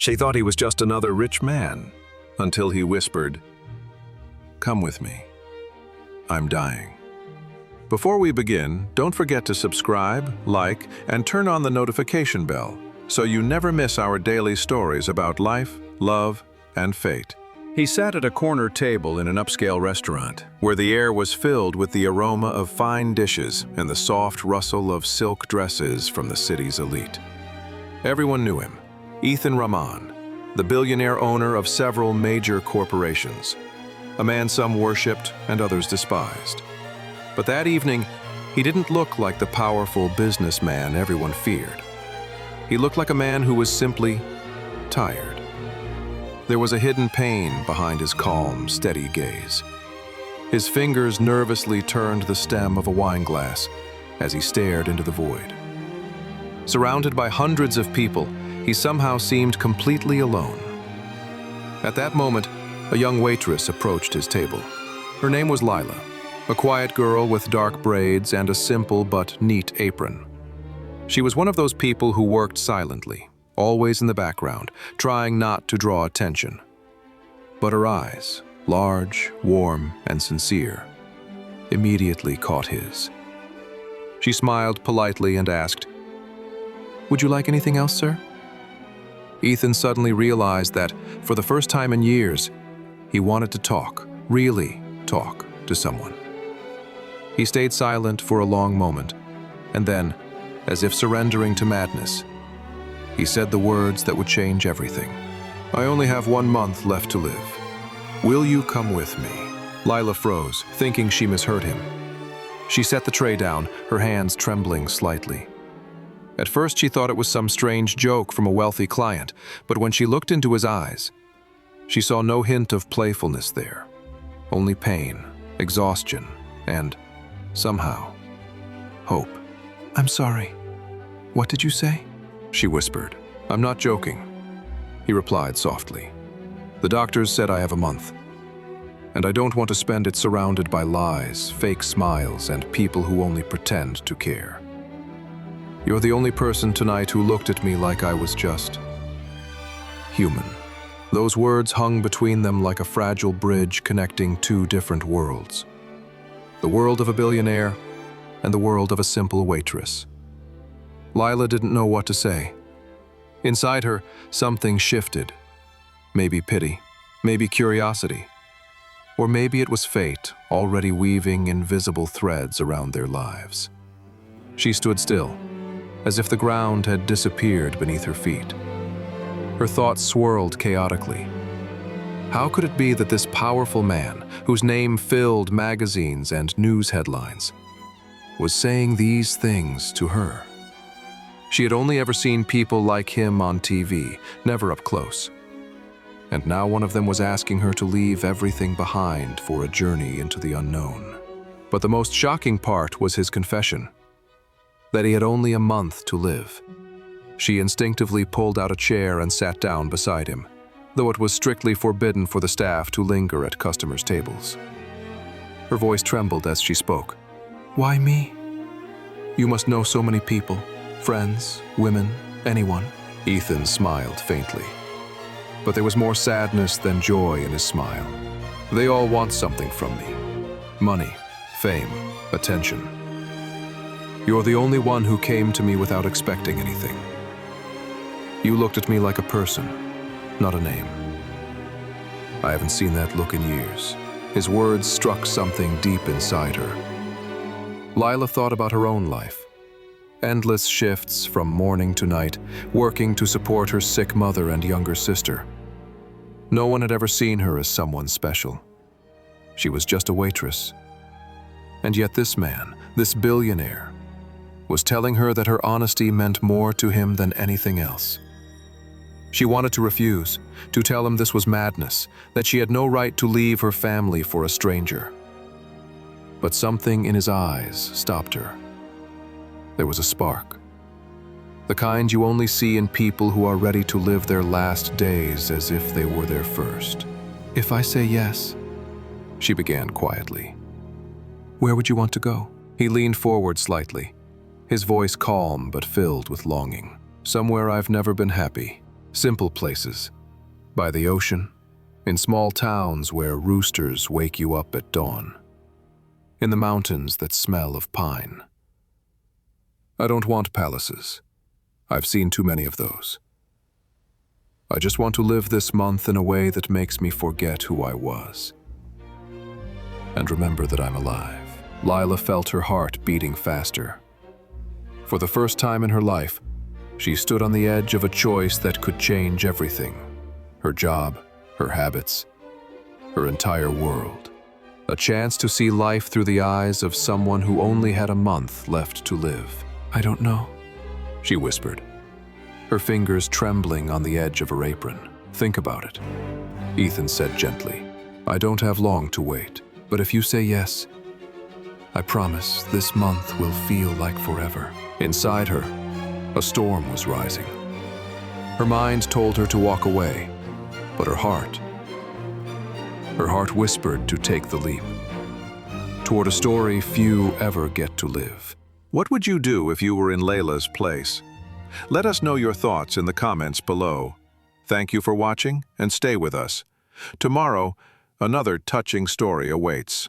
She thought he was just another rich man, until he whispered, "Come with me. I'm dying." Before we begin, don't forget to subscribe, like, and turn on the notification bell so you never miss our daily stories about life, love, and fate. He sat at a corner table in an upscale restaurant, where the air was filled with the aroma of fine dishes and the soft rustle of silk dresses from the city's elite. Everyone knew him, Ethan Rahman, the billionaire owner of several major corporations, a man some worshipped and others despised. But that evening, he didn't look like the powerful businessman everyone feared. He looked like a man who was simply tired. There was a hidden pain behind his calm, steady gaze. His fingers nervously turned the stem of a wine glass as he stared into the void. Surrounded by hundreds of people, he somehow seemed completely alone. At that moment, a young waitress approached his table. Her name was Lila, a quiet girl with dark braids and a simple but neat apron. She was one of those people who worked silently, always in the background, trying not to draw attention. But her eyes, large, warm, and sincere, immediately caught his. She smiled politely and asked, "Would you like anything else, sir?" Ethan suddenly realized that, for the first time in years, he wanted to talk, really talk, to someone. He stayed silent for a long moment, and then, as if surrendering to madness, he said the words that would change everything. "I only have 1 month left to live. Will you come with me?" Lila froze, thinking she misheard him. She set the tray down, her hands trembling slightly. At first she thought it was some strange joke from a wealthy client, but when she looked into his eyes, she saw no hint of playfulness there. Only pain, exhaustion, and, somehow, hope. "I'm sorry. What did you say?" she whispered. "I'm not joking," he replied softly. "The doctors said I have a month, and I don't want to spend it surrounded by lies, fake smiles, and people who only pretend to care. You're the only person tonight who looked at me like I was just human." Those words hung between them like a fragile bridge connecting two different worlds. The world of a billionaire and the world of a simple waitress. Lila didn't know what to say. Inside her, something shifted. Maybe pity, maybe curiosity, or maybe it was fate already weaving invisible threads around their lives. She stood still, as if the ground had disappeared beneath her feet. Her thoughts swirled chaotically. How could it be that this powerful man, whose name filled magazines and news headlines, was saying these things to her? She had only ever seen people like him on TV, never up close. And now one of them was asking her to leave everything behind for a journey into the unknown. But the most shocking part was his confession, that he had only a month to live. She instinctively pulled out a chair and sat down beside him, though it was strictly forbidden for the staff to linger at customers' tables. Her voice trembled as she spoke. "Why me? You must know so many people, friends, women, anyone." Ethan smiled faintly, but there was more sadness than joy in his smile. "They all want something from me. Money, fame, attention. You're the only one who came to me without expecting anything. You looked at me like a person, not a name." I haven't seen that look in years. His words struck something deep inside her. Lila thought about her own life. Endless shifts from morning to night, working to support her sick mother and younger sister. No one had ever seen her as someone special. She was just a waitress. And yet this man, this billionaire, was telling her that her honesty meant more to him than anything else. She wanted to refuse, to tell him this was madness, that she had no right to leave her family for a stranger. But something in his eyes stopped her. There was a spark. The kind you only see in people who are ready to live their last days as if they were their first. "If I say yes," she began quietly, "where would you want to go?" He leaned forward slightly, his voice calm but filled with longing. "Somewhere I've never been happy. Simple places, by the ocean, in small towns where roosters wake you up at dawn, in the mountains that smell of pine. I don't want palaces. I've seen too many of those. I just want to live this month in a way that makes me forget who I was. And remember that I'm alive. Lila felt her heart beating faster. For the first time in her life, she stood on the edge of a choice that could change everything. Her job, her habits, her entire world. A chance to see life through the eyes of someone who only had a month left to live. I don't know, she whispered, her fingers trembling on the edge of her apron. Think about it, Ethan said gently. I don't have long to wait, but if you say yes, I promise this month will feel like forever. Inside her, a storm was rising. Her mind told her to walk away, but her heart whispered to take the leap toward a story few ever get to live. What would you do if you were in Layla's place? Let us know your thoughts in the comments below. Thank you for watching and stay with us. Tomorrow, another touching story awaits.